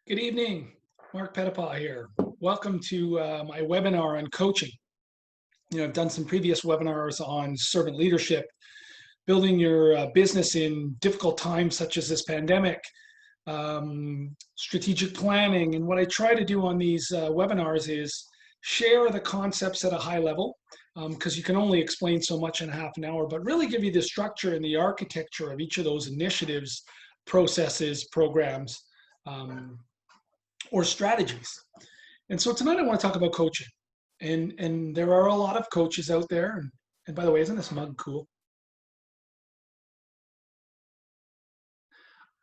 Good evening, Marc Petitpas here. Welcome to my webinar on coaching. I've done some previous webinars on servant leadership, building your business in difficult times such as this pandemic, strategic planning. And what I try to do on these webinars is share the concepts at a high level, because you can only explain so much in half an hour, but really give you the structure and the architecture of each of those initiatives, processes, programs, um, or strategies. And so tonight I want to talk about coaching. And there are a lot of coaches out there. And by the way, isn't this mug cool?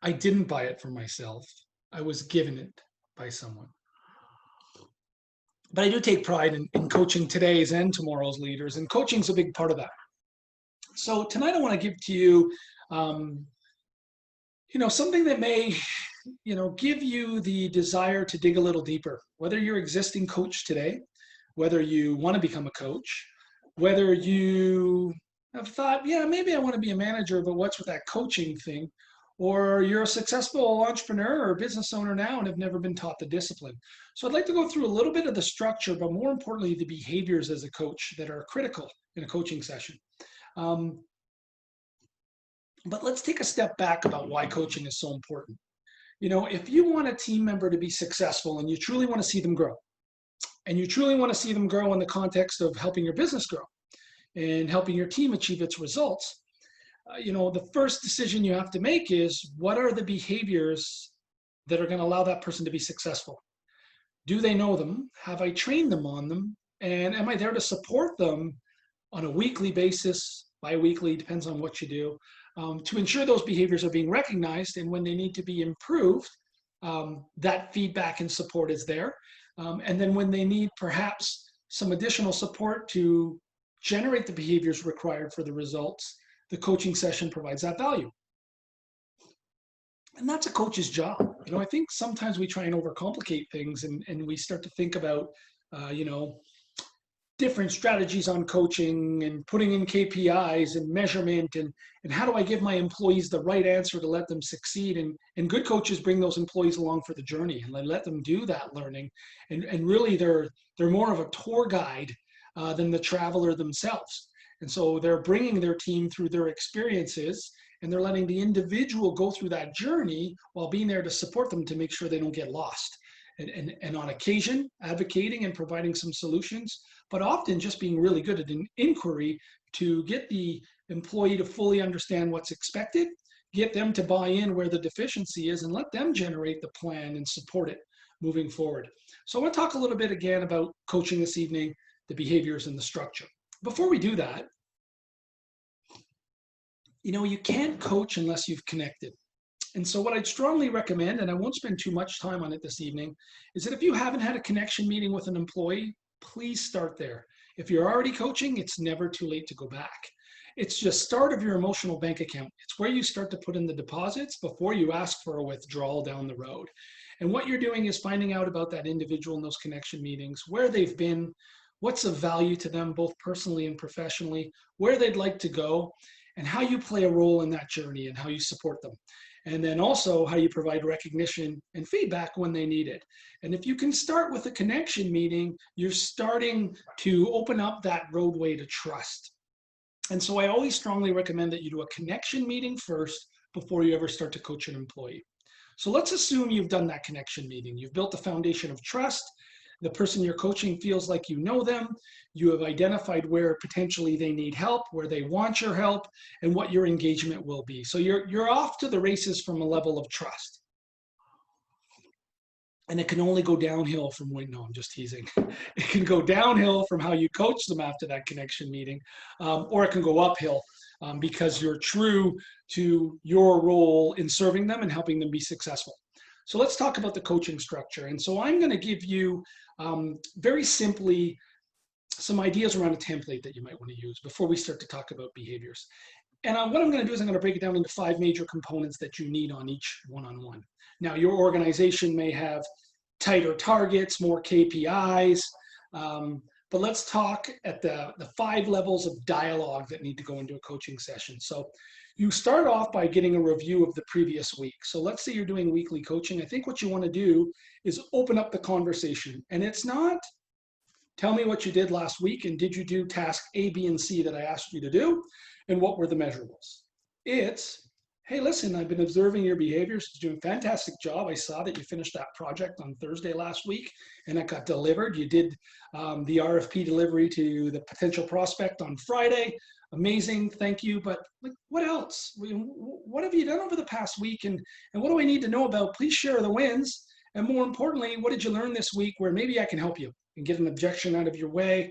I didn't buy it for myself. I was given it by someone. But I do take pride in coaching today's and tomorrow's leaders, and coaching is a big part of that. So tonight I want to give to you, something that may, give you the desire to dig a little deeper. Whether you're existing coach today, whether you want to become a coach, whether you have thought, yeah, maybe I want to be a manager, but what's with that coaching thing? Or you're a successful entrepreneur or business owner now and have never been taught the discipline. So I'd like to go through a little bit of the structure, but more importantly, the behaviors as a coach that are critical in a coaching session. But let's take a step back about why coaching is so important. If you want a team member to be successful and you truly want to see them grow, and you truly want to see them grow in the context of helping your business grow and helping your team achieve its results, the first decision you have to make is, what are the behaviors that are going to allow that person to be successful? Do they know them? Have I trained them on them? And am I there to support them on a weekly basis, bi-weekly, depends on what you do, to ensure those behaviors are being recognized, and when they need to be improved, that feedback and support is there. And then when they need perhaps some additional support to generate the behaviors required for the results, the coaching session provides that value. And that's a coach's job. I think sometimes we try and overcomplicate things, and we start to think about, different strategies on coaching and putting in KPIs and measurement, and how do I give my employees the right answer to let them succeed? And good coaches bring those employees along for the journey and let them do that learning. And really they're more of a tour guide than the traveler themselves. And so they're bringing their team through their experiences, and they're letting the individual go through that journey while being there to support them to make sure they don't get lost. And on occasion, advocating and providing some solutions, but often just being really good at an inquiry to get the employee to fully understand what's expected, get them to buy in where the deficiency is, and let them generate the plan and support it moving forward. So I want to talk a little bit again about coaching this evening, the behaviors and the structure. Before we do that, you can't coach unless you've connected. And so what I'd strongly recommend, and I won't spend too much time on it this evening, is that if you haven't had a connection meeting with an employee, please start there. If you're already coaching, it's never too late to go back. It's just start of your emotional bank account. It's where you start to put in the deposits before you ask for a withdrawal down the road. And what you're doing is finding out about that individual in those connection meetings, where they've been, what's of value to them, both personally and professionally, where they'd like to go, and how you play a role in that journey and how you support them. And then also how you provide recognition and feedback when they need it. And if you can start with a connection meeting, you're starting to open up that roadway to trust. And so I always strongly recommend that you do a connection meeting first before you ever start to coach an employee. So let's assume you've done that connection meeting. You've built the foundation of trust. The person you're coaching feels like you know them. You have identified where potentially they need help, where they want your help, and what your engagement will be. So you're off to the races from a level of trust. And it can only go downhill from no, I'm just teasing. It can go downhill from how you coach them after that connection meeting, or it can go uphill because you're true to your role in serving them and helping them be successful. So let's talk about the coaching structure. And so I'm going to give you very simply some ideas around a template that you might want to use before we start to talk about behaviors. And what I'm going to do is I'm going to break it down into 5 major components that you need on each one-on-one. Now, your organization may have tighter targets, more KPIs, but let's talk at the 5 levels of dialogue that need to go into a coaching session. So you start off by getting a review of the previous week. So let's say you're doing weekly coaching. I think what you want to do is open up the conversation. And it's not, tell me what you did last week and did you do task A, B, and C that I asked you to do? And what were the measurables? It's, hey, listen, I've been observing your behaviors. You're doing a fantastic job. I saw that you finished that project on Thursday last week and it got delivered. You did the RFP delivery to the potential prospect on Friday. Amazing, thank you. But like, what else? What have you done over the past week? And what do I need to know about? Please share the wins. And more importantly, what did you learn this week where maybe I can help you and get an objection out of your way,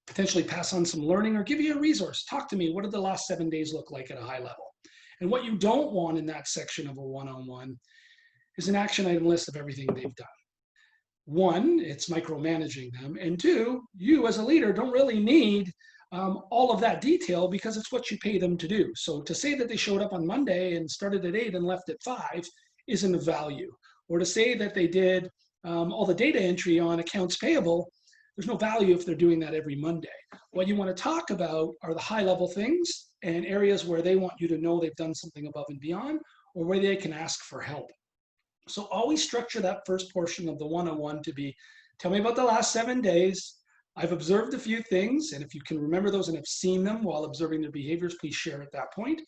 potentially pass on some learning or give you a resource. Talk to me. What did the last 7 days look like at a high level? And what you don't want in that section of a one-on-one is an action item list of everything they've done. One, it's micromanaging them. And two, you as a leader don't really need all of that detail because it's what you pay them to do. So to say that they showed up on Monday and started at 8 and left at 5 isn't of value. Or to say that they did all the data entry on accounts payable, there's no value if they're doing that every Monday. What you want to talk about are the high level things and areas where they want you to know they've done something above and beyond or where they can ask for help. So always structure that first portion of the one-on-one to be, tell me about the last 7 days. I've observed a few things, and if you can remember those and have seen them while observing their behaviors, please share at that point.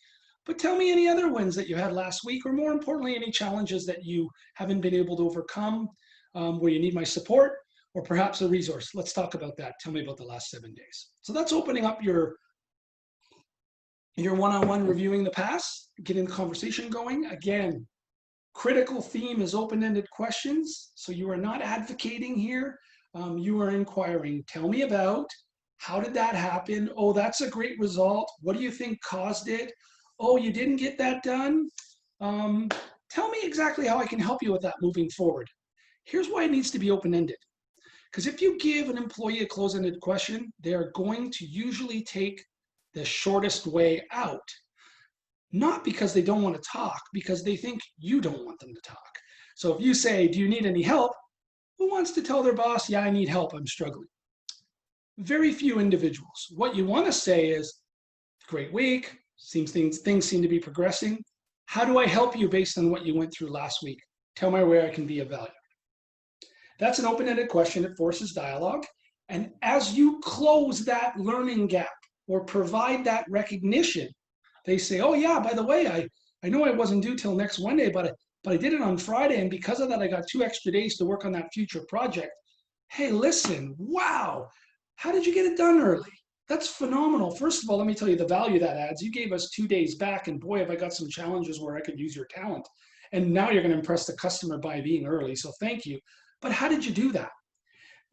But tell me any other wins that you had last week, or more importantly, any challenges that you haven't been able to overcome, where you need my support, or perhaps a resource. Let's talk about that. Tell me about the last 7 days. So that's opening up your one-on-one, reviewing the past, getting the conversation going. Again, critical theme is open-ended questions. So you are not advocating here. You are inquiring. Tell me about, how did that happen? Oh, that's a great result. What do you think caused it? Oh, you didn't get that done? Tell me exactly how I can help you with that moving forward. Here's why it needs to be open-ended. Because if you give an employee a close-ended question, they are going to usually take the shortest way out. Not because they don't want to talk, because they think you don't want them to talk. So if you say, do you need any help? Who wants to tell their boss, yeah, I need help, I'm struggling? Very few individuals. What you want to say is, great week, seems things seem to be progressing. How do I help you based on what you went through last week? Tell me where I can be of value. That's an open-ended question. It forces dialogue. And as you close that learning gap or provide that recognition, they say, oh yeah, by the way, I know I wasn't due till next Monday, but I did it on Friday. And because of that, I got 2 extra days to work on that future project. Hey, listen, wow. How did you get it done early? That's phenomenal. First of all, let me tell you the value that adds. You gave us 2 days back, and boy, have I got some challenges where I could use your talent. And now you're going to impress the customer by being early, so thank you. But how did you do that?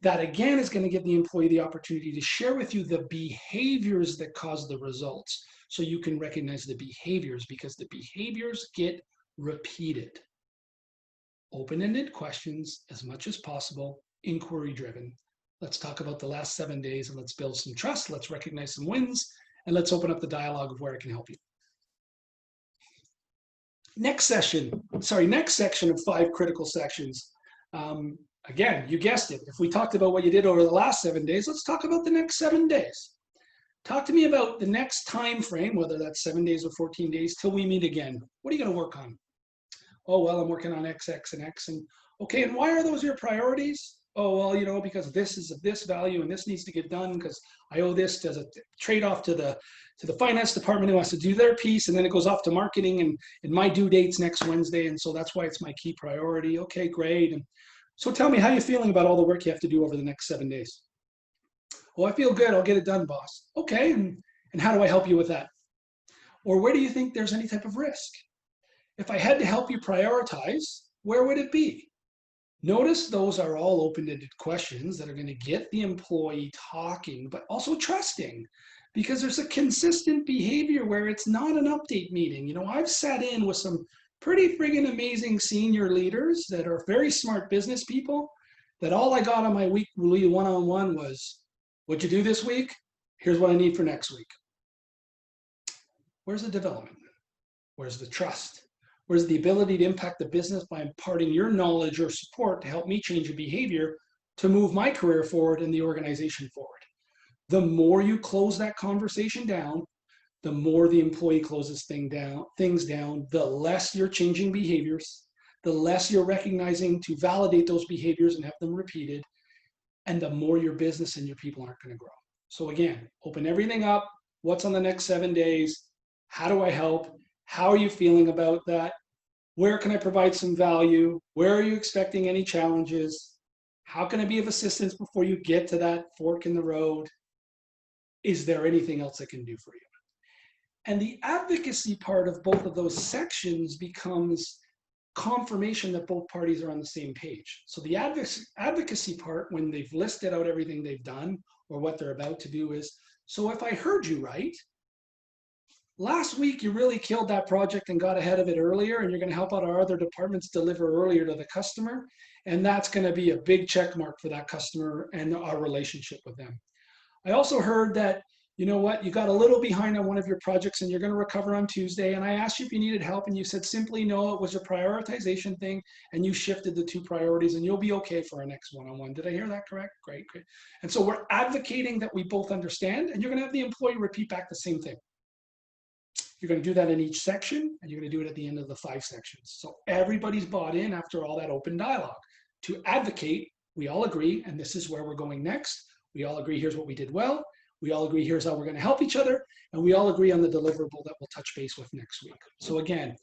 That again is going to give the employee the opportunity to share with you the behaviors that cause the results, so you can recognize the behaviors, because the behaviors get repeated. Open-ended questions as much as possible, inquiry-driven. Let's talk about the last 7 days and let's build some trust. Let's recognize some wins and let's open up the dialogue of where I can help you. Next section of 5 critical sections. Again, you guessed it. If we talked about what you did over the last 7 days, let's talk about the next 7 days. Talk to me about the next time frame, whether that's 7 days or 14 days, till we meet again. What are you going to work on? Oh, well, I'm working on X, X, and X. And okay, and why are those your priorities? Oh, well, you know, because this is of this value and this needs to get done because I owe this as a trade-off to the finance department who has to do their piece, and then it goes off to marketing, and my due date's next Wednesday, and so that's why it's my key priority. Okay, great. And so tell me, how you feeling about all the work you have to do over the next 7 days? Oh, I feel good. I'll get it done, boss. Okay, and how do I help you with that? Or where do you think there's any type of risk? If I had to help you prioritize, where would it be? Notice those are all open-ended questions that are going to get the employee talking, but also trusting, because there's a consistent behavior where it's not an update meeting. You know, I've sat in with some pretty friggin' amazing senior leaders that are very smart business people, that all I got on my weekly one-on-one was, what'd you do this week? Here's what I need for next week. Where's the development? Where's the trust? Where's the ability to impact the business by imparting your knowledge or support to help me change a behavior to move my career forward and the organization forward. The more you close that conversation down, the more the employee closes things down, the less you're changing behaviors, the less you're recognizing to validate those behaviors and have them repeated, and the more your business and your people aren't going to grow. So again, open everything up. What's on the next 7 days? How do I help? How are you feeling about that? Where can I provide some value? Where are you expecting any challenges? How can I be of assistance before you get to that fork in the road? Is there anything else I can do for you? And the advocacy part of both of those sections becomes confirmation that both parties are on the same page. So the advocacy part, when they've listed out everything they've done or what they're about to do, is, so if I heard you right, last week you really killed that project and got ahead of it earlier, and you're going to help out our other departments deliver earlier to the customer, and that's going to be a big check mark for that customer and our relationship with them. I also heard that, you know what, you got a little behind on one of your projects and you're going to recover on Tuesday. And I asked you if you needed help and you said simply no, it was a prioritization thing, and you shifted the two priorities and you'll be okay for our next one-on-one. Did I hear that correct? Great, great. And so we're advocating that we both understand, and you're going to have the employee repeat back the same thing. You're going to do that in each section, and you're going to do it at the end of the 5 sections. So everybody's bought in after all that open dialogue. To advocate, we all agree, and this is where we're going next. We all agree, here's what we did well. We all agree, here's how we're going to help each other. And we all agree on the deliverable that we'll touch base with next week. So again,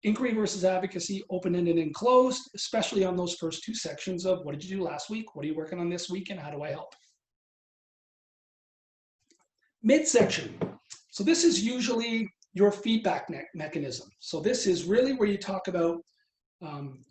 inquiry versus advocacy, open-ended and closed, especially on those first 2 sections of what did you do last week? What are you working on this week? And how do I help? Midsection. So this is usually your feedback mechanism. So this is really where you talk about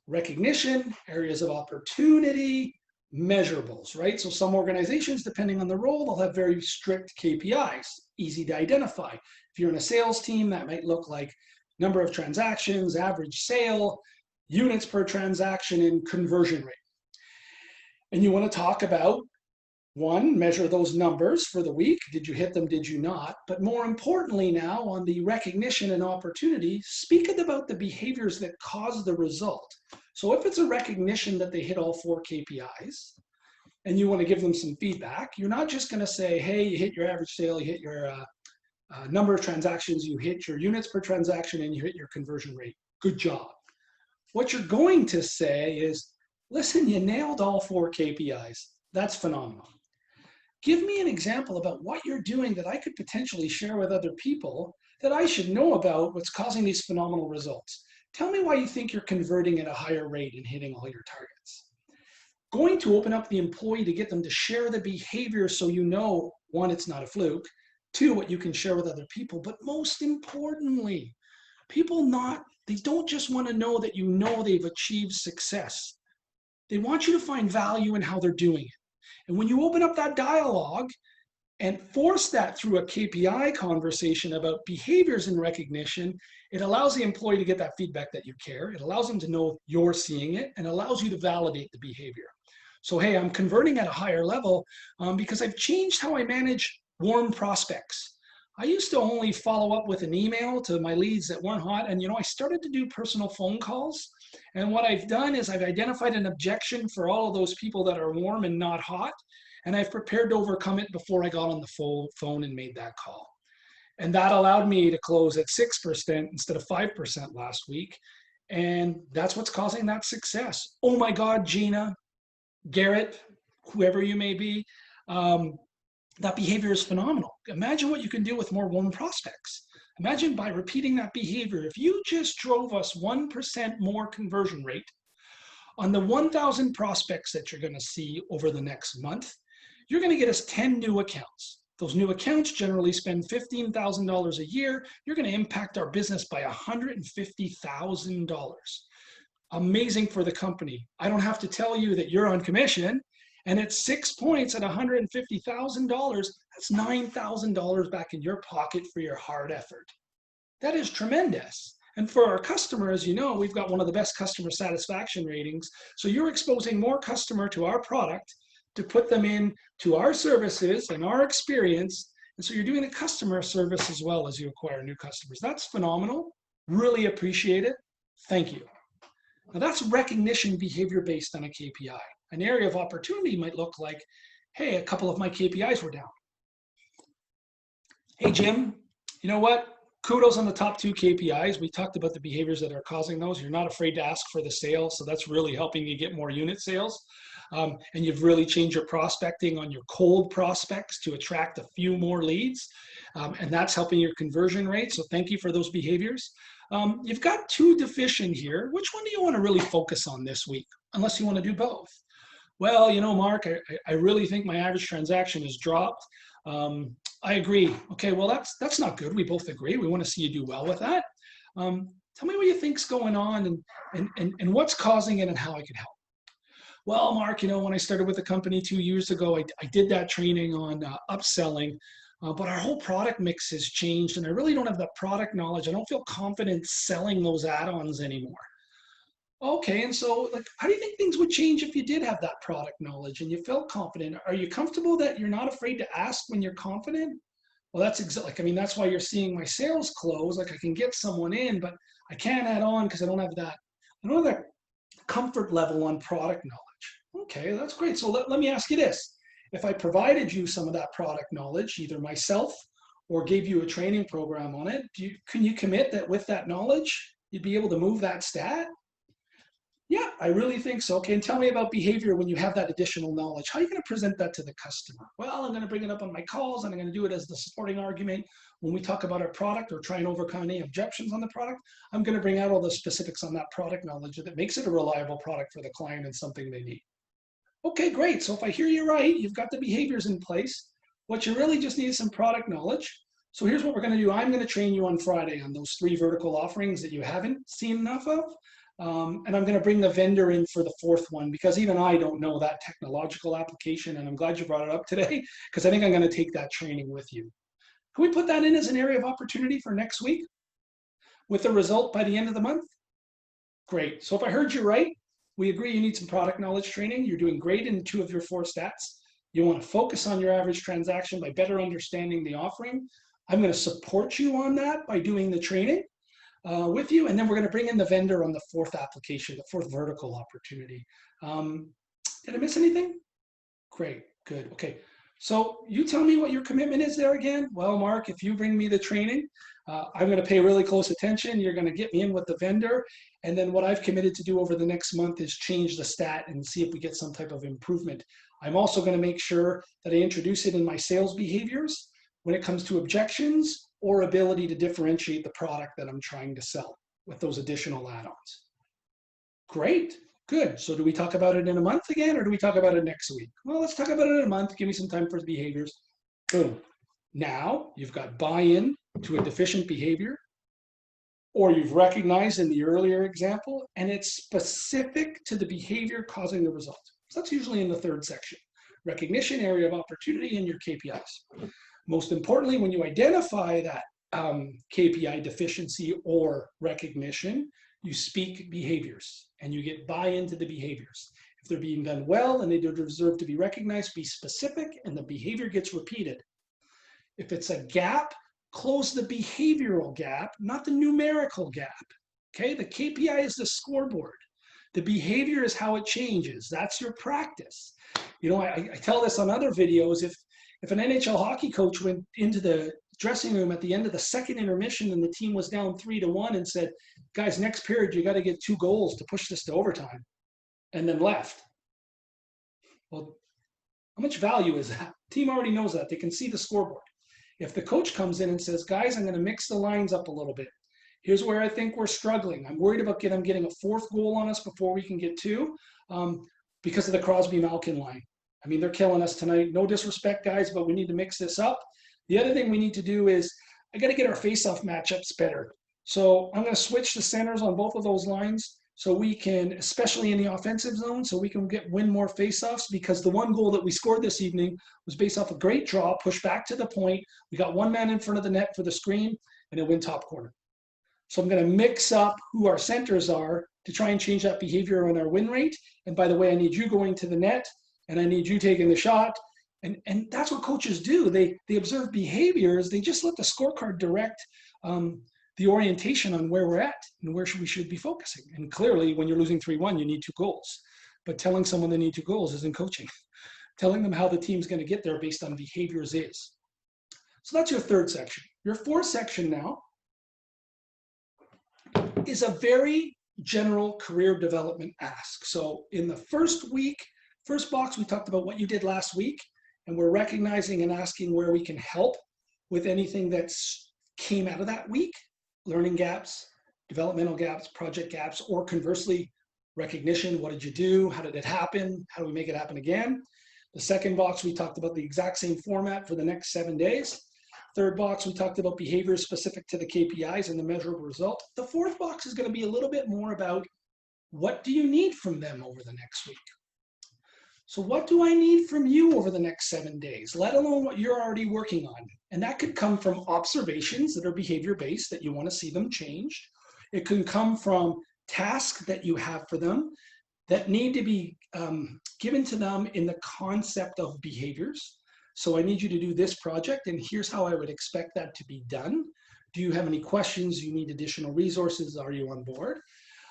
recognition, areas of opportunity, measurables, right? So some organizations, depending on the role, they'll have very strict KPIs, easy to identify. If you're in a sales team, that might look like number of transactions, average sale, units per transaction, and conversion rate. And you want to talk about, 1, measure those numbers for the week. Did you hit them? Did you not? But more importantly now, on the recognition and opportunity, speak about the behaviors that cause the result. So if it's a recognition that they hit all 4 KPIs, and you want to give them some feedback, you're not just going to say, hey, you hit your average sale, you hit your number of transactions, you hit your units per transaction, and you hit your conversion rate. Good job. What you're going to say is, listen, you nailed all 4 KPIs. That's phenomenal. Give me an example about what you're doing that I could potentially share with other people that I should know about what's causing these phenomenal results. Tell me why you think you're converting at a higher rate and hitting all your targets. Going to open up the employee to get them to share the behavior so you know, 1, it's not a fluke, 2, what you can share with other people, but most importantly, they don't just want to know that you know they've achieved success. They want you to find value in how they're doing it. And when you open up that dialogue and force that through a KPI conversation about behaviors and recognition, it allows the employee to get that feedback that you care. It allows them to know you're seeing it, and allows you to validate the behavior. So, hey, I'm converting at a higher level because I've changed how I manage warm prospects. I used to only follow up with an email to my leads that weren't hot. And, I started to do personal phone calls. And what I've done is I've identified an objection for all of those people that are warm and not hot. And I've prepared to overcome it before I got on the phone and made that call. And that allowed me to close at 6% instead of 5% last week. And that's what's causing that success. Oh my God, Gina, Garrett, whoever you may be, that behavior is phenomenal. Imagine what you can do with more warm prospects. Imagine by repeating that behavior, if you just drove us 1% more conversion rate on the 1,000 prospects that you're going to see over the next month, you're going to get us 10 new accounts. Those new accounts generally spend $15,000 a year. You're going to impact our business by $150,000. Amazing for the company. I don't have to tell you that you're on commission. And at 6 points at $150,000, that's $9,000 back in your pocket for your hard effort. That is tremendous. And for our customers, we've got one of the best customer satisfaction ratings. So you're exposing more customer to our product to put them in to our services and our experience. And so you're doing the customer service as well as you acquire new customers. That's phenomenal. Really appreciate it. Thank you. Now that's recognition behavior based on a KPI. An area of opportunity might look like, hey, a couple of my KPIs were down. Hey, Jim, you know what? Kudos on the top 2 KPIs. We talked about the behaviors that are causing those. You're not afraid to ask for the sale, so that's really helping you get more unit sales. And you've really changed your prospecting on your cold prospects to attract a few more leads. And that's helping your conversion rate. So thank you for those behaviors. You've got 2 deficient here. Which one do you want to really focus on this week? Unless you want to do both. Well, you know, Mark, I really think my average transaction has dropped. I agree. Okay, well, that's not good. We both agree. We want to see you do well with that. Tell me what you think's going on and what's causing it and how I can help. Well, Mark, you know, when I started with the company 2 years ago, I did that training on upselling, but our whole product mix has changed and I really don't have the product knowledge. I don't feel confident selling those add-ons anymore. Okay, and so like, how do you think things would change if you did have that product knowledge and you felt confident? Are you comfortable that you're not afraid to ask when you're confident? Well, that's exactly, like, I mean, that's why you're seeing my sales close. Like I can get someone in, but I can't add on because I don't have that comfort level on product knowledge. Okay, that's great. So let me ask you this. If I provided you some of that product knowledge, either myself or gave you a training program on it, can you commit that with that knowledge, you'd be able to move that stat? Yeah, I really think so. Okay, and tell me about behavior when you have that additional knowledge. How are you going to present that to the customer? Well, I'm going to bring it up on my calls and I'm going to do it as the supporting argument when we talk about our product or try and overcome any objections on the product. I'm going to bring out all the specifics on that product knowledge that makes it a reliable product for the client and something they need. Okay, great. So if I hear you right, you've got the behaviors in place. What you really just need is some product knowledge. So here's what we're going to do. I'm going to train you on Friday on those 3 vertical offerings that you haven't seen enough of. And I'm going to bring the vendor in for the 4th one because even I don't know that technological application. And I'm glad you brought it up today because I think I'm going to take that training with you. Can we put that in as an area of opportunity for next week with the result by the end of the month? Great. So if I heard you right, we agree you need some product knowledge training. You're doing great in 2 of your 4 stats. You want to focus on your average transaction by better understanding the offering. I'm going to support you on that by doing the training. With you, and then we're going to bring in the vendor on the 4th application, the 4th vertical opportunity. Did I miss anything? Great, good, okay. So you tell me what your commitment is there again. Well, Mark, if you bring me the training, I'm going to pay really close attention. You're going to get me in with the vendor, and then what I've committed to do over the next month is change the stat and see if we get some type of improvement. I'm also going to make sure that I introduce it in my sales behaviors when it comes to objections or ability to differentiate the product that I'm trying to sell with those additional add-ons. Great, good. So do we talk about it in a month again, or do we talk about it next week? Well, let's talk about it in a month. Give me some time for the behaviors. Boom. Now you've got buy-in to a deficient behavior, or you've recognized in the earlier example, and it's specific to the behavior causing the result. So that's usually in the 3rd section. Recognition, area of opportunity, and your KPIs. Most importantly, when you identify that KPI deficiency or recognition, you speak behaviors and you get buy-in to the behaviors. If they're being done well and they deserve to be recognized, be specific and the behavior gets repeated. If it's a gap, close the behavioral gap, not the numerical gap. Okay, the KPI is the scoreboard. The behavior is how it changes. That's your practice. You know, I tell this on other videos. If an NHL hockey coach went into the dressing room at the end of the 2nd intermission and the team was down 3-1 and said, guys, next period, you got to get 2 goals to push this to overtime, and then left. Well, how much value is that? The team already knows that. They can see the scoreboard. If the coach comes in and says, guys, I'm going to mix the lines up a little bit. Here's where I think we're struggling. I'm worried about them getting a 4th goal on us before we can get 2 because of the Crosby-Malkin line. I mean, they're killing us tonight. No disrespect, guys, but we need to mix this up. The other thing we need to do is I got to get our face-off matchups better. So I'm going to switch the centers on both of those lines so we can, especially in the offensive zone, so we can win more face-offs because the 1 goal that we scored this evening was based off a great draw, push back to the point. We got 1 man in front of the net for the screen, and it went top corner. So I'm going to mix up who our centers are to try and change that behavior on our win rate. And by the way, I need you going to the net, and I need you taking the shot. And that's what coaches do. They observe behaviors. They just let the scorecard direct the the orientation on where we're at and where we should be focusing. And clearly, when you're losing 3-1, you need 2 goals. But telling someone they need 2 goals isn't coaching. Telling them how the team's going to get there based on behaviors is. So that's your third section. Your fourth section now is a very general career development ask. So in the first box, we talked about what you did last week, and we're recognizing and asking where we can help with anything that's came out of that week, learning gaps, developmental gaps, project gaps, or conversely, recognition. What did you do? How did it happen? How do we make it happen again? The second box, we talked about the exact same format for the next 7 days. Third box, we talked about behaviors specific to the KPIs and the measurable result. The fourth box is going to be a little bit more about what do you need from them over the next week? So what do I need from you over the next 7 days, let alone what you're already working on? And that could come from observations that are behavior-based that you want to see them changed. It can come from tasks that you have for them that need to be given to them in the concept of behaviors. So I need you to do this project, and here's how I would expect that to be done. Do you have any questions? Do you need additional resources? Are you on board?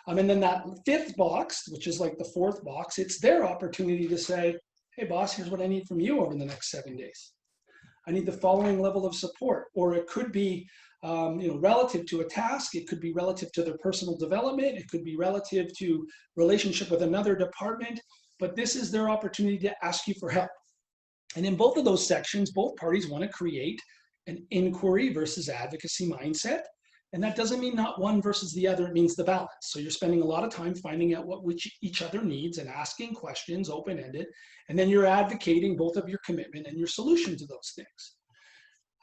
And then that fifth box, which is like the fourth box, it's their opportunity to say, hey boss, here's what I need from you over the next 7 days. I need the following level of support. Or it could be relative to a task. It could be relative to their personal development. It could be relative to relationship with another department. But this is their opportunity to ask you for help. And in both of those sections, both parties want to create an inquiry versus advocacy mindset. And that doesn't mean not one versus the other, it means the balance. So you're spending a lot of time finding out what each other needs and asking questions, open-ended, and then you're advocating both of your commitment and your solution to those things.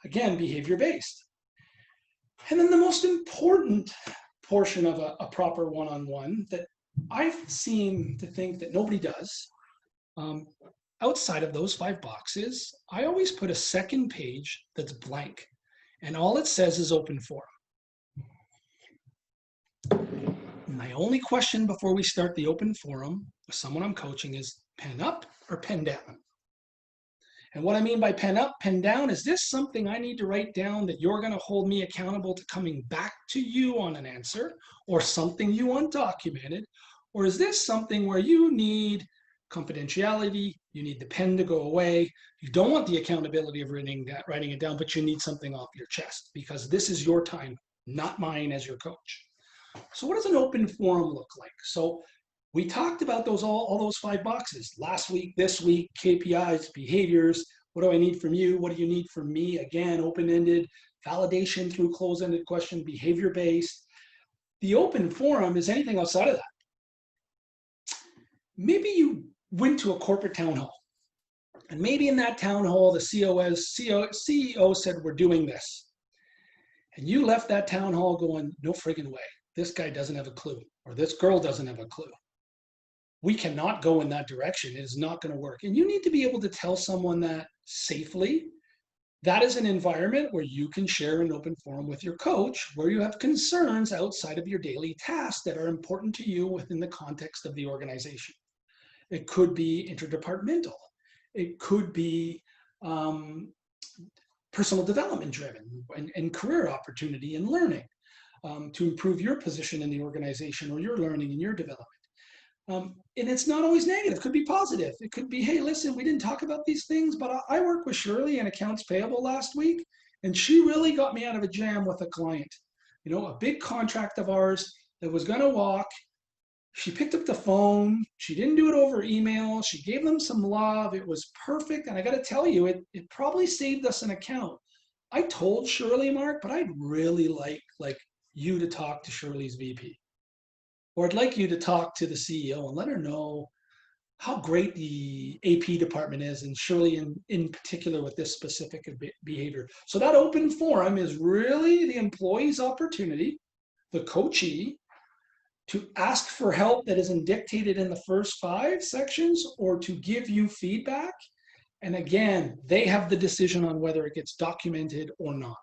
Again, behavior-based. And then the most important portion of a proper one-on-one that I've seen to think that nobody does, outside of those 5 boxes, I always put a second page that's blank. And all it says is open forum. My only question before we start the open forum with someone I'm coaching is pen up or pen down? And what I mean by pen up, pen down, is this something I need to write down that you're going to hold me accountable to coming back to you on an answer, or something you want documented? Or is this something where you need confidentiality, you need the pen to go away, you don't want the accountability of writing it down, but you need something off your chest because this is your time, not mine as your coach? So what does an open forum look like? So we talked about all those 5 boxes last week, this week: KPIs, behaviors. What do I need from you? What do you need from me? Again, open-ended, validation through closed-ended question, behavior-based. The open forum is anything outside of that. Maybe you went to a corporate town hall, and maybe in that town hall, the CEO said, we're doing this. And you left that town hall going, no friggin' way. This guy doesn't have a clue, or this girl doesn't have a clue. We cannot go in that direction. It is not going to work. And you need to be able to tell someone that safely. That is an environment where you can share an open forum with your coach, where you have concerns outside of your daily tasks that are important to you within the context of the organization. It could be interdepartmental. It could be personal development driven and career opportunity and learning. To improve your position in the organization or your learning and your development. And it's not always negative. It could be positive. It could be, hey, listen, we didn't talk about these things, but I worked with Shirley in accounts payable last week, and she really got me out of a jam with a client. A big contract of ours that was going to walk. She picked up the phone. She didn't do it over email. She gave them some love. It was perfect. And I got to tell you, it probably saved us an account. I told Shirley, Mark, but I'd really like you to talk to Shirley's VP, or I'd like you to talk to the CEO and let her know how great the AP department is, and Shirley in particular with this specific behavior. So that open forum is really the employee's opportunity, the coachee, to ask for help that isn't dictated in the first 5 sections, or to give you feedback. And again, they have the decision on whether it gets documented or not.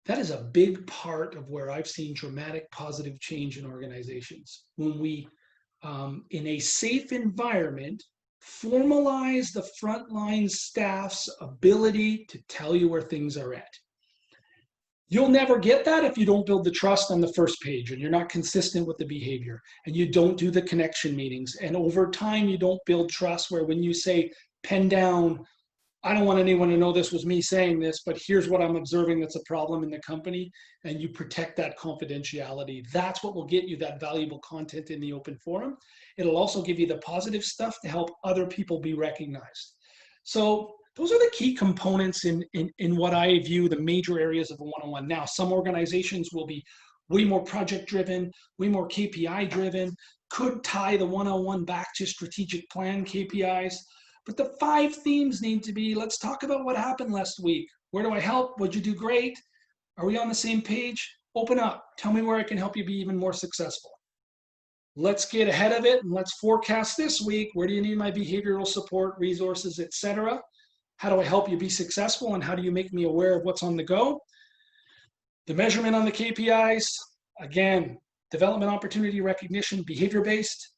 That is a big part of where I've seen dramatic positive change in organizations. When we, in a safe environment, formalize the frontline staff's ability to tell you where things are at. You'll never get that if you don't build the trust on the first page and you're not consistent with the behavior and you don't do the connection meetings. And over time, you don't build trust where when you say, pen down, I don't want anyone to know this was me saying this, but here's what I'm observing that's a problem in the company, and you protect that confidentiality. That's what will get you that valuable content in the open forum. It'll also give you the positive stuff to help other people be recognized. So those are the key components in what I view the major areas of a one-on-one. Now, some organizations will be way more project driven, way more KPI driven, could tie the one-on-one back to strategic plan KPIs. But the 5 themes need to be, let's talk about what happened last week. Where do I help? What'd you do great? Are we on the same page? Open up. Tell me where I can help you be even more successful. Let's get ahead of it and let's forecast this week. Where do you need my behavioral support, resources, etc.? How do I help you be successful, and how do you make me aware of what's on the go? The measurement on the KPIs, again, development opportunity recognition, behavior-based.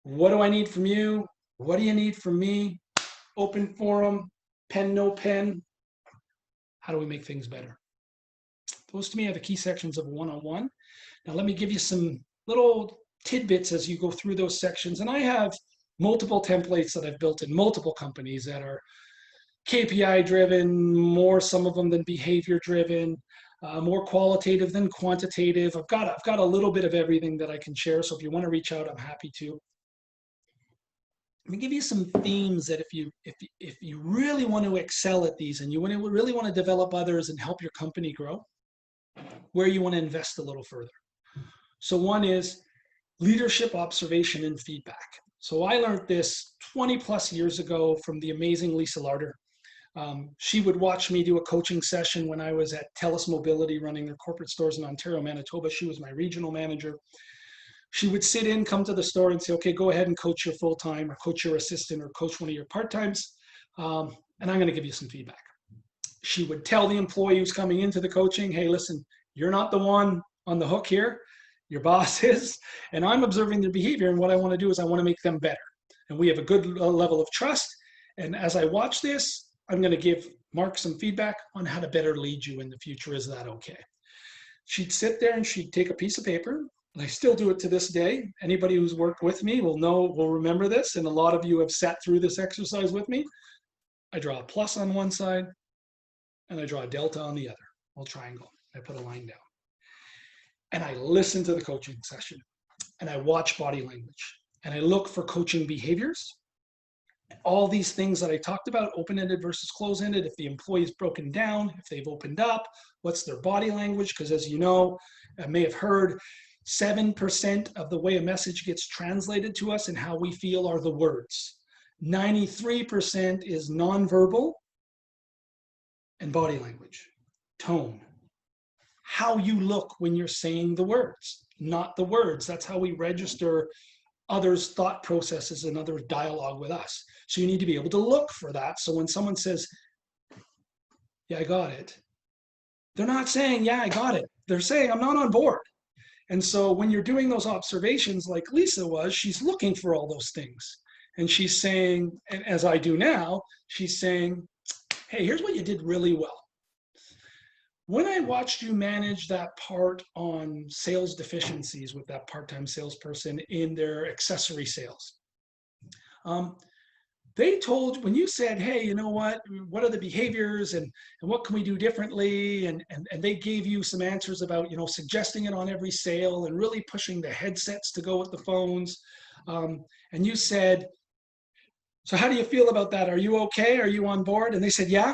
What do I need from you? What do you need from me? Open forum, pen, no pen. How do we make things better? Those to me are the key sections of a one-on-one. Now let me give you some little tidbits as you go through those sections. And I have multiple templates that I've built in multiple companies that are KPI driven, more some of them than behavior driven, more qualitative than quantitative. I've got a little bit of everything that I can share. So if you want to reach out, I'm happy to. Let me give you some themes that if you really want to excel at these and you really want to develop others and help your company grow, where you want to invest a little further. So one is leadership, observation, and feedback. So I learned this 20 plus years ago from the amazing Lisa Larder. She would watch me do a coaching session when I was at TELUS Mobility running their corporate stores in Ontario, Manitoba. She was my regional manager. She would sit in, come to the store and say, okay, go ahead and coach your full-time or coach your assistant or coach one of your part-times. And I'm going to give you some feedback. She would tell the employee who's coming into the coaching, hey, listen, you're not the one on the hook here. Your boss is, and I'm observing their behavior. And what I want to do is I want to make them better. And we have a good level of trust. And as I watch this, I'm going to give Mark some feedback on how to better lead you in the future. Is that okay? She'd sit there and she'd take a piece of paper. And I still do it to this day. Anybody who's worked with me will remember this. And a lot of you have sat through this exercise with me. I draw a plus on one side and I draw a delta on the other, a little triangle. I put a line down. And I listen to the coaching session and I watch body language and I look for coaching behaviors. All these things that I talked about, open-ended versus close-ended, if the employee's broken down, if they've opened up, what's their body language? Because as you know, I may have heard, 7% of the way a message gets translated to us and how we feel are the words. 93% is nonverbal and body language, tone. How you look when you're saying the words, not the words. That's how we register others' thought processes and other dialogue with us. So you need to be able to look for that. So when someone says, yeah, I got it, they're not saying, yeah, I got it. They're saying, I'm not on board. And so when you're doing those observations like Lisa was, she's looking for all those things. And she's saying, and as I do now, she's saying, hey, here's what you did really well. When I watched you manage that part on sales deficiencies with that part-time salesperson in their accessory sales, they told, when you said, hey, you know what are the behaviors and what can we do differently? And they gave you some answers about, suggesting it on every sale and really pushing the headsets to go with the phones. And you said, so how do you feel about that? Are you okay? Are you on board? And they said, yeah.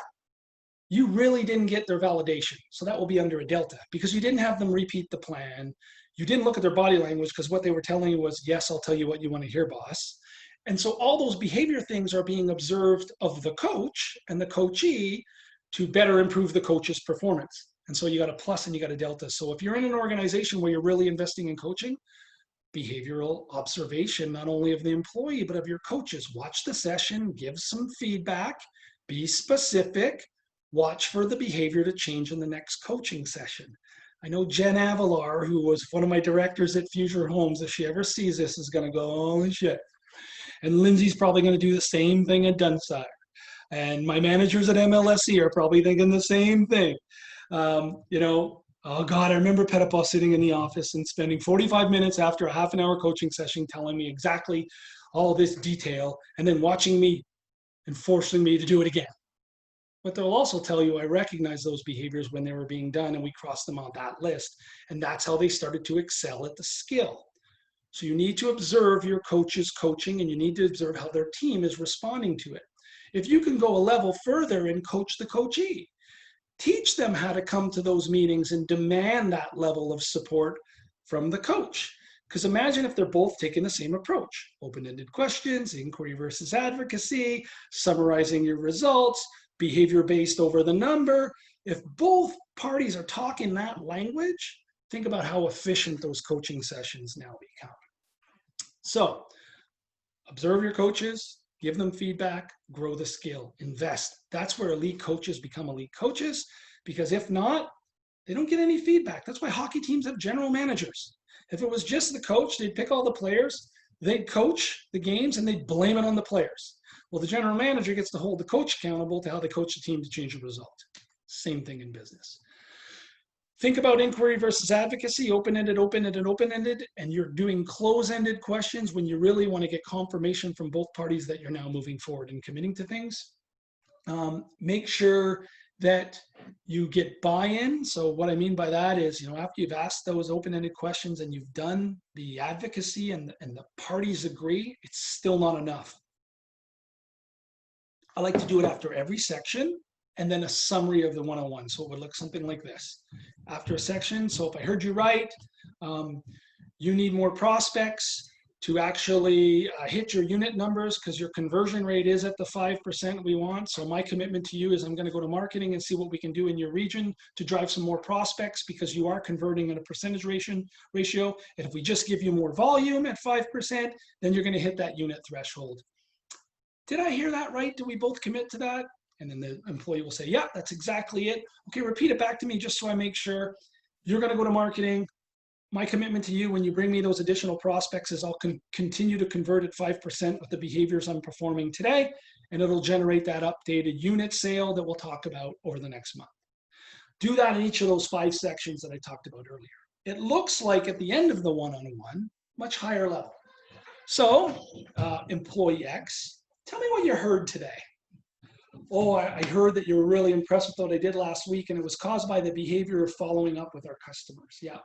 You really didn't get their validation. So that will be under a delta because you didn't have them repeat the plan. You didn't look at their body language because what they were telling you was, yes, I'll tell you what you want to hear, boss. And so all those behavior things are being observed of the coach and the coachee to better improve the coach's performance. And so you got a plus and you got a delta. So if you're in an organization where you're really investing in coaching, behavioral observation, not only of the employee, but of your coaches. Watch the session, give some feedback, be specific, watch for the behavior to change in the next coaching session. I know Jen Avalar, who was one of my directors at Future Homes, if she ever sees this, is going to go, holy shit. And Lindsay's probably going to do the same thing at Dunsire. And my managers at MLSE are probably thinking the same thing. Oh God, I remember Petitpas sitting in the office and spending 45 minutes after a half an hour coaching session telling me exactly all this detail and then watching me and forcing me to do it again. But they'll also tell you I recognize those behaviors when they were being done and we crossed them on that list. And that's how they started to excel at the skill. So you need to observe your coach's coaching and you need to observe how their team is responding to it. If you can go a level further and coach the coachee, teach them how to come to those meetings and demand that level of support from the coach. Because imagine if they're both taking the same approach, open-ended questions, inquiry versus advocacy, summarizing your results, behavior based over the number. If both parties are talking that language, think about how efficient those coaching sessions now become. So observe your coaches, give them feedback, grow the skill, invest. That's where elite coaches become elite coaches, because if not, they don't get any feedback. That's why hockey teams have general managers. If it was just the coach, they'd pick all the players, they'd coach the games, and they'd blame it on the players. Well, the general manager gets to hold the coach accountable to how they coach the team to change the result. Same thing in business. Think about inquiry versus advocacy, open-ended, open-ended, open-ended, and you're doing close-ended questions when you really want to get confirmation from both parties that you're now moving forward and committing to things. Make sure that you get buy-in. So what I mean by that is, after you've asked those open-ended questions and you've done the advocacy and the parties agree, it's still not enough. I like to do it after every section and then a summary of the one-on-one. So it would look something like this. After a section, so if I heard you right, you need more prospects to actually hit your unit numbers because your conversion rate is at the 5% we want. So my commitment to you is I'm going to go to marketing and see what we can do in your region to drive some more prospects because you are converting in a percentage ratio. And if we just give you more volume at 5%, then you're going to hit that unit threshold. Did I hear that right? Do we both commit to that? And then the employee will say, yeah, that's exactly it. Okay, repeat it back to me just so I make sure. You're going to go to marketing. My commitment to you when you bring me those additional prospects is I'll continue to convert at 5% with the behaviors I'm performing today, and it'll generate that updated unit sale that we'll talk about over the next month. Do that in each of those 5 sections that I talked about earlier. It looks like at the end of the one-on-one, much higher level. So, employee X, tell me what you heard today. Oh, I heard that you were really impressed with what I did last week, and it was caused by the behavior of following up with our customers. Yeah.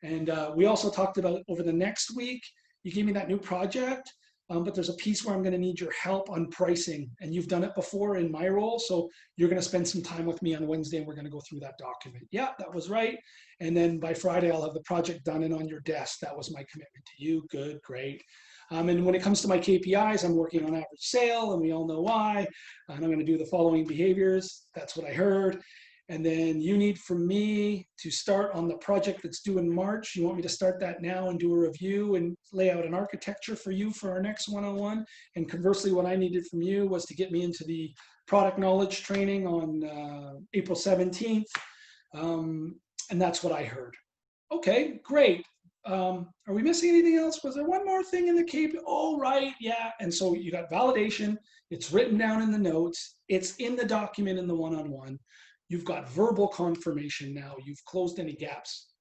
And we also talked about over the next week, you gave me that new project, but there's a piece where I'm going to need your help on pricing. And you've done it before in my role, so you're going to spend some time with me on Wednesday, and we're going to go through that document. Yeah, that was right. And then by Friday, I'll have the project done and on your desk. That was my commitment to you. Good, great. And when it comes to my KPIs, I'm working on average sale, and we all know why. And I'm going to do the following behaviors. That's what I heard. And then you need from me to start on the project that's due in March. You want me to start that now and do a review and lay out an architecture for you for our next one-on-one. And conversely, what I needed from you was to get me into the product knowledge training on April 17th. And that's what I heard. Okay, great. Are we missing anything else? Was there one more thing in the KPI? Oh, right, yeah. And so you got validation. It's written down in the notes. It's in the document in the one-on-one. You've got verbal confirmation now. You've closed any gaps.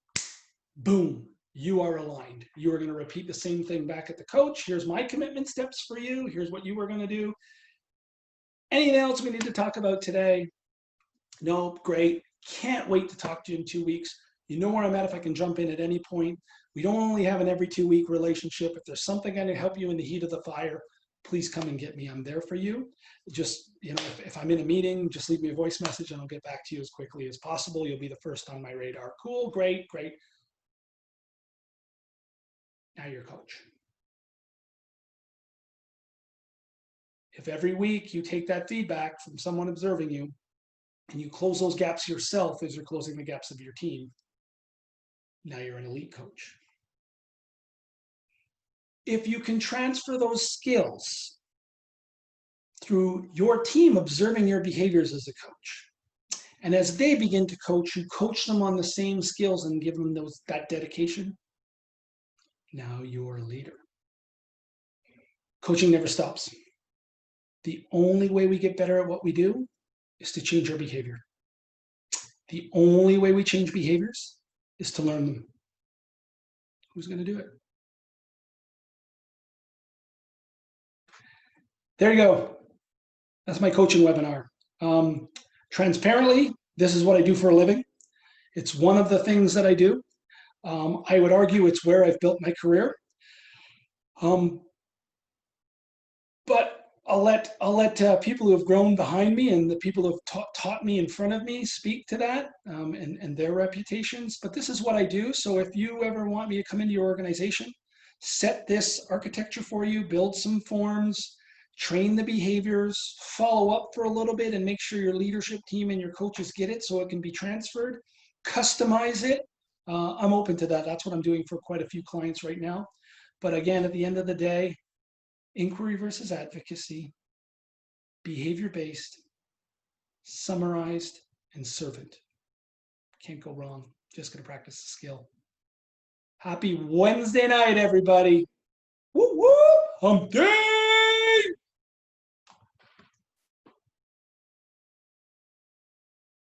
Boom, you are aligned. You are going to repeat the same thing back at the coach. Here's my commitment steps for you. Here's what you were going to do. Anything else we need to talk about today? No, great. Can't wait to talk to you in 2 weeks. You know where I'm at if I can jump in at any point. We don't only have an every 2-week relationship. If there's something going to help you in the heat of the fire, please come and get me. I'm there for you. Just, if I'm in a meeting, just leave me a voice message and I'll get back to you as quickly as possible. You'll be the first on my radar. Cool, great, great. Now you're coach. If every week you take that feedback from someone observing you and you close those gaps yourself as you're closing the gaps of your team, now you're an elite coach. If you can transfer those skills through your team observing your behaviors as a coach, and as they begin to coach, you coach them on the same skills and give them that dedication, now you're a leader. Coaching never stops. The only way we get better at what we do is to change our behavior. The only way we change behaviors is to learn them. Who's going to do it? There you go. That's my coaching webinar. Transparently, this is what I do for a living. It's one of the things that I do. I would argue it's where I've built my career. But I'll let people who have grown behind me and the people who have taught me in front of me speak to that and their reputations. But this is what I do. So if you ever want me to come into your organization, set this architecture for you, build some forms, train the behaviors, follow up for a little bit and make sure your leadership team and your coaches get it so it can be transferred, customize it. I'm open to that. That's what I'm doing for quite a few clients right now. But again, at the end of the day, inquiry versus advocacy, behavior-based, summarized, and servant. Can't go wrong. Just going to practice the skill. Happy Wednesday night, everybody. Woo woo! Hump day!